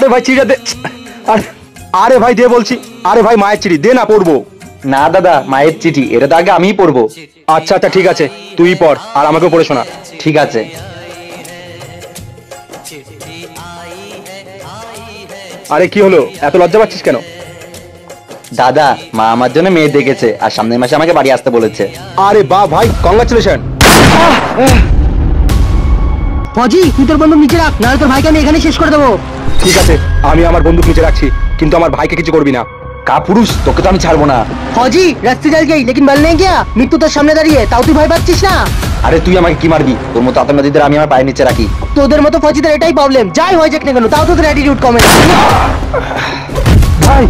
আরে ভাই চিঠিটা দে। আরে ভাই দে বলছি। আরে ভাই মায়ের চিঠি দে না, পড়বো। না দাদা, মায়ের চিঠি, এটা তো আগে আমিই পড়বো। আচ্ছা আচ্ছা ঠিক আছে, তুই পড় আর আমাকেও পড়ে শোনা। ঠিক আছে। আরে কি হলো, এত লজ্জা পাচ্ছিস কেন? দাদা, মা আমার জন্য মেয়ে দেখেছে আর সামনের মাসে আমাকে বাড়ি আসতে বলেছে। আরে বাহ ভাই, কংগ্রাচুলেশন। ফজি, তুই তোর বন্দুক নিচে রাখ, নাহলে তোর ভাইকে আমি এখানে শেষ করে দেবো। ঠিক আছে, আমি আমার বন্দুক নিচে রাখছি, কিন্তু আমার ভাইকে কিছু করবি না। কাপুরুষ, তোকে তো আমি ছাড়বো না। ফজি, রাস্তে জল গেই লেকিন বল নেই গিয়া, মৃত্যু তোর সামনে দাঁড়িয়ে, তাও তুই ভয় পাচ্ছিস না? আরে তুই আমাকে কি মারবি? তোর মতো আতঙ্কবাদীদের আমি আমার পায়ের নিচে রাখি। তোদের মতো ফজিদের এটাই প্রবলেম, যাই হয়ে যাক না কেন তাও তোদের অ্যাটিটিউড কমে না। ভাই